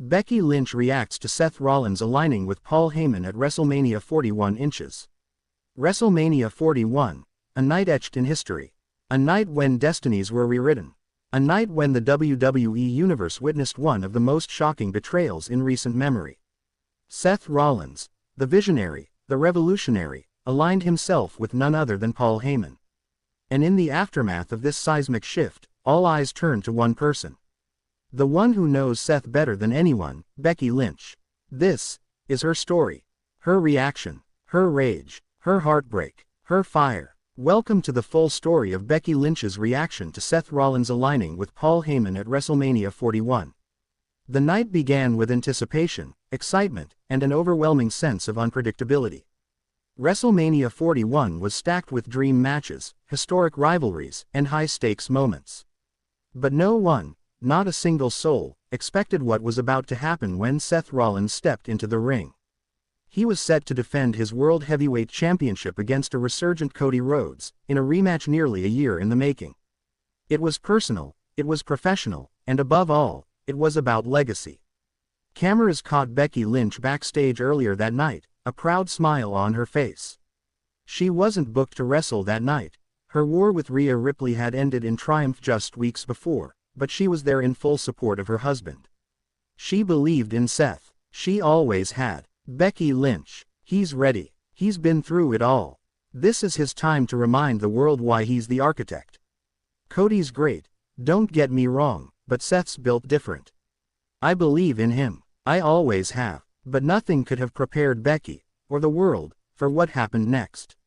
Becky Lynch reacts to Seth Rollins aligning with Paul Heyman at WrestleMania 41 inches. WrestleMania 41, a night etched in history. A night when destinies were rewritten. A night when the WWE Universe witnessed one of the most shocking betrayals in recent memory. Seth Rollins, the visionary, the revolutionary, aligned himself with none other than Paul Heyman. And in the aftermath of this seismic shift, all eyes turned to one person. The one who knows Seth better than anyone, Becky Lynch. This is her story. Her reaction, her rage, her heartbreak, her fire. Welcome to the full story of Becky Lynch's reaction to Seth Rollins aligning with Paul Heyman at WrestleMania 41. The night began with anticipation, excitement, and an overwhelming sense of unpredictability. WrestleMania 41 was stacked with dream matches, historic rivalries, and high-stakes moments. But no one, not a single soul, expected what was about to happen when Seth Rollins stepped into the ring. He was set to defend his World Heavyweight Championship against a resurgent Cody Rhodes, in a rematch nearly a year in the making. It was personal, it was professional, and above all, it was about legacy. Cameras caught Becky Lynch backstage earlier that night, a proud smile on her face. She wasn't booked to wrestle that night. Her war with Rhea Ripley had ended in triumph just weeks before, but she was there in full support of her husband. She believed in Seth. She always had. Becky Lynch. He's ready. He's been through it all. This is his time to remind the world why he's the architect. Cody's great, don't get me wrong, but Seth's built different. I believe in him. I always have. But nothing could have prepared Becky, or the world, for what happened next.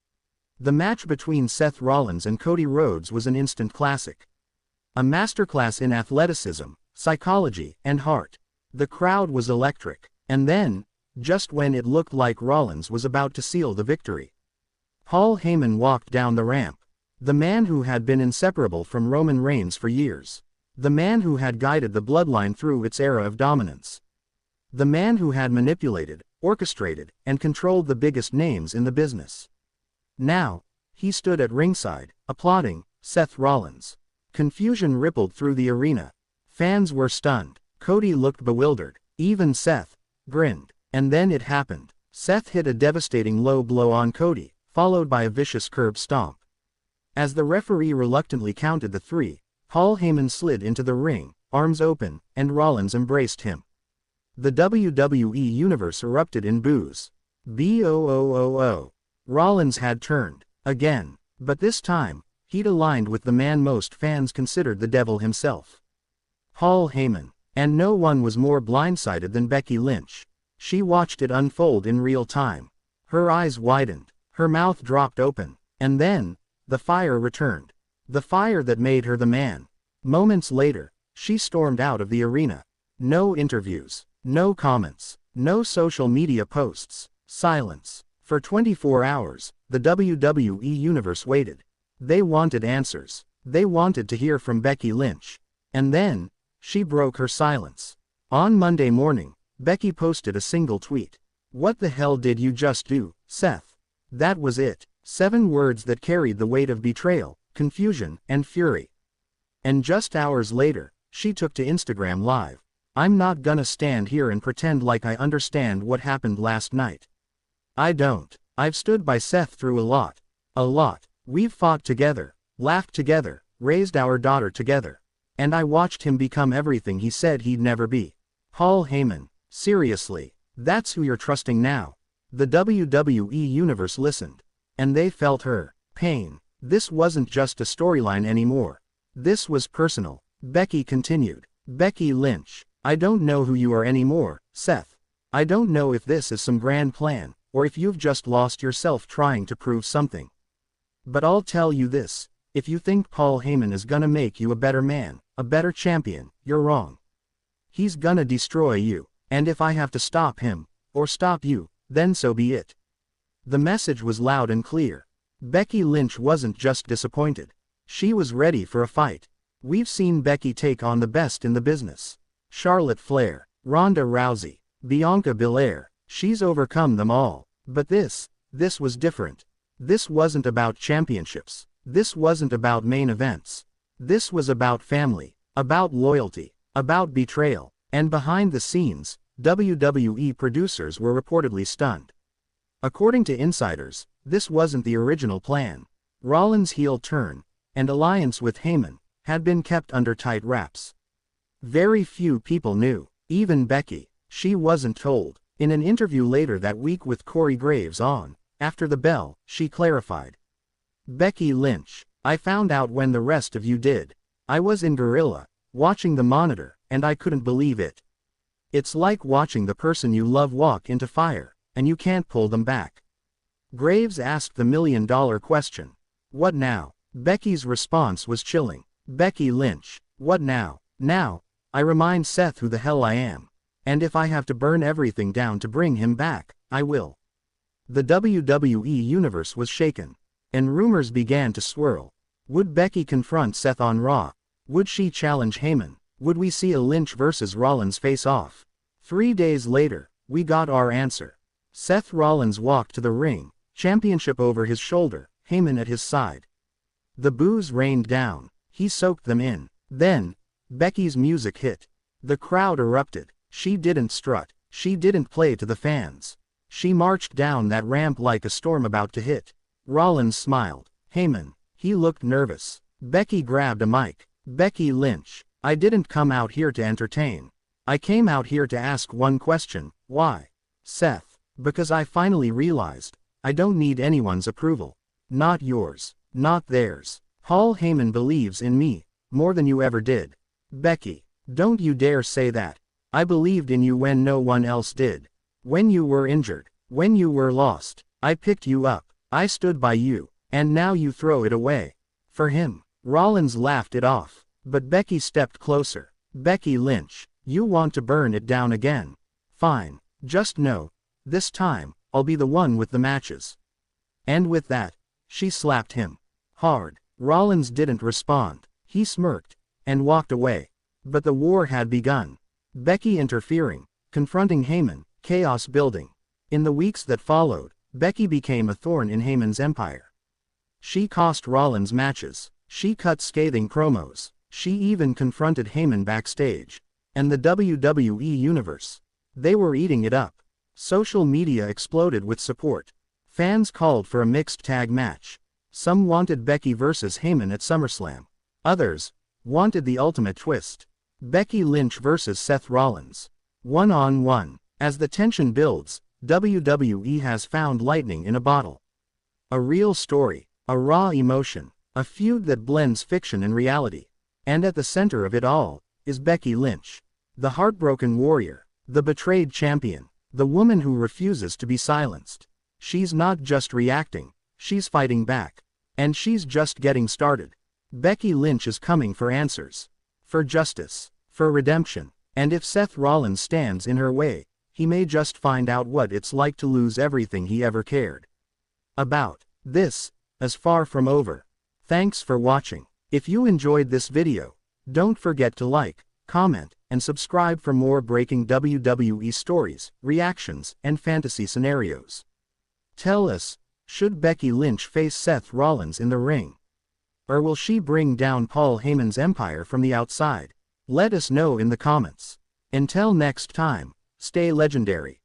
The match between Seth Rollins and Cody Rhodes was an instant classic. A masterclass in athleticism, psychology, and heart. The crowd was electric. And then, just when it looked like Rollins was about to seal the victory, Paul Heyman walked down the ramp. The man who had been inseparable from Roman Reigns for years. The man who had guided the bloodline through its era of dominance. The man who had manipulated, orchestrated, and controlled the biggest names in the business. Now, he stood at ringside, applauding Seth Rollins. Confusion rippled through the arena. Fans were stunned. Cody looked bewildered. Even Seth grinned. And then it happened. Seth hit a devastating low blow on Cody, followed by a vicious curb stomp. As the referee reluctantly counted the three, Paul Heyman slid into the ring, arms open, and Rollins embraced him. The WWE Universe erupted in boos. Boo. Rollins had turned. Again. But this time, he'd aligned with the man most fans considered the devil himself. Paul Heyman. And no one was more blindsided than Becky Lynch. She watched it unfold in real time. Her eyes widened. Her mouth dropped open. And then, the fire returned. The fire that made her the man. Moments later, she stormed out of the arena. No interviews. No comments. No social media posts. Silence. For 24 hours, the WWE Universe waited. They wanted answers. They wanted to hear from Becky Lynch. And then, she broke her silence. On Monday morning, Becky posted a single tweet. "What the hell did you just do, Seth?" That was it. 7 words that carried the weight of betrayal, confusion, and fury. And just hours later, she took to Instagram Live. "I'm not gonna stand here and pretend like I understand what happened last night. I don't. I've stood by Seth through a lot. A lot. We've fought together, laughed together, raised our daughter together. And I watched him become everything he said he'd never be." Paul Heyman. Seriously, that's who you're trusting now? The WWE Universe listened. And they felt her pain. This wasn't just a storyline anymore. This was personal. Becky continued. "Becky Lynch. I don't know who you are anymore, Seth. I don't know if this is some grand plan, or if you've just lost yourself trying to prove something. But I'll tell you this, if you think Paul Heyman is gonna make you a better man, a better champion, you're wrong. He's gonna destroy you, and if I have to stop him, or stop you, then so be it." The message was loud and clear. Becky Lynch wasn't just disappointed. She was ready for a fight. We've seen Becky take on the best in the business. Charlotte Flair, Ronda Rousey, Bianca Belair. She's overcome them all. But this was different. This wasn't about championships. This wasn't about main events. This was about family, about loyalty, about betrayal. And behind the scenes, WWE producers were reportedly stunned. According to insiders, this wasn't the original plan. Rollins' heel turn, and alliance with Heyman, had been kept under tight wraps. Very few people knew, even Becky. She wasn't told. In an interview later that week with Corey Graves on After the Bell, she clarified. Becky Lynch, I found out when the rest of you did. I was in Gorilla, watching the monitor, and I couldn't believe it. It's like watching the person you love walk into fire, and you can't pull them back. Graves asked the million-dollar question. What now? Becky's response was chilling. Becky Lynch, what now? Now, I remind Seth who the hell I am. And if I have to burn everything down to bring him back, I will. The WWE Universe was shaken, and rumors began to swirl. Would Becky confront Seth on Raw? Would she challenge Heyman? Would we see a Lynch vs. Rollins face-off? 3 days later, we got our answer. Seth Rollins walked to the ring, championship over his shoulder, Heyman at his side. The boos rained down. He soaked them in. Then, Becky's music hit. The crowd erupted. She didn't strut. She didn't play to the fans. She marched down that ramp like a storm about to hit. Rollins smiled. Heyman. He looked nervous. Becky grabbed a mic. Becky Lynch. I didn't come out here to entertain. I came out here to ask one question. Why? Seth. Because I finally realized, I don't need anyone's approval. Not yours. Not theirs. Paul Heyman believes in me, more than you ever did. Becky. Don't you dare say that. I believed in you when no one else did. When you were injured. When you were lost. I picked you up. I stood by you. And now you throw it away. For him. Rollins laughed it off. But Becky stepped closer. Becky Lynch. You want to burn it down again. Fine. Just know. This time, I'll be the one with the matches. And with that, she slapped him. Hard. Rollins didn't respond. He smirked. And walked away. But the war had begun. Becky interfering. Confronting Heyman. Chaos building. In the weeks that followed, Becky became a thorn in Heyman's empire. She cost Rollins matches. She cut scathing promos. She even confronted Heyman backstage. And the WWE Universe. They were eating it up. Social media exploded with support. Fans called for a mixed tag match. Some wanted Becky vs. Heyman at SummerSlam. Others wanted the ultimate twist. Becky Lynch vs. Seth Rollins. One-on-one. As the tension builds, WWE has found lightning in a bottle. A real story. A raw emotion. A feud that blends fiction and reality. And at the center of it all, is Becky Lynch. The heartbroken warrior. The betrayed champion. The woman who refuses to be silenced. She's not just reacting, she's fighting back. And she's just getting started. Becky Lynch is coming for answers. For justice. For redemption. And if Seth Rollins stands in her way, he may just find out what it's like to lose everything he ever cared about. This is far from over. Thanks for watching. If you enjoyed this video, don't forget to like, comment, and subscribe for more breaking WWE stories, reactions, and fantasy scenarios. Tell us, should Becky Lynch face Seth Rollins in the ring? Or will she bring down Paul Heyman's empire from the outside? Let us know in the comments. Until next time, stay legendary.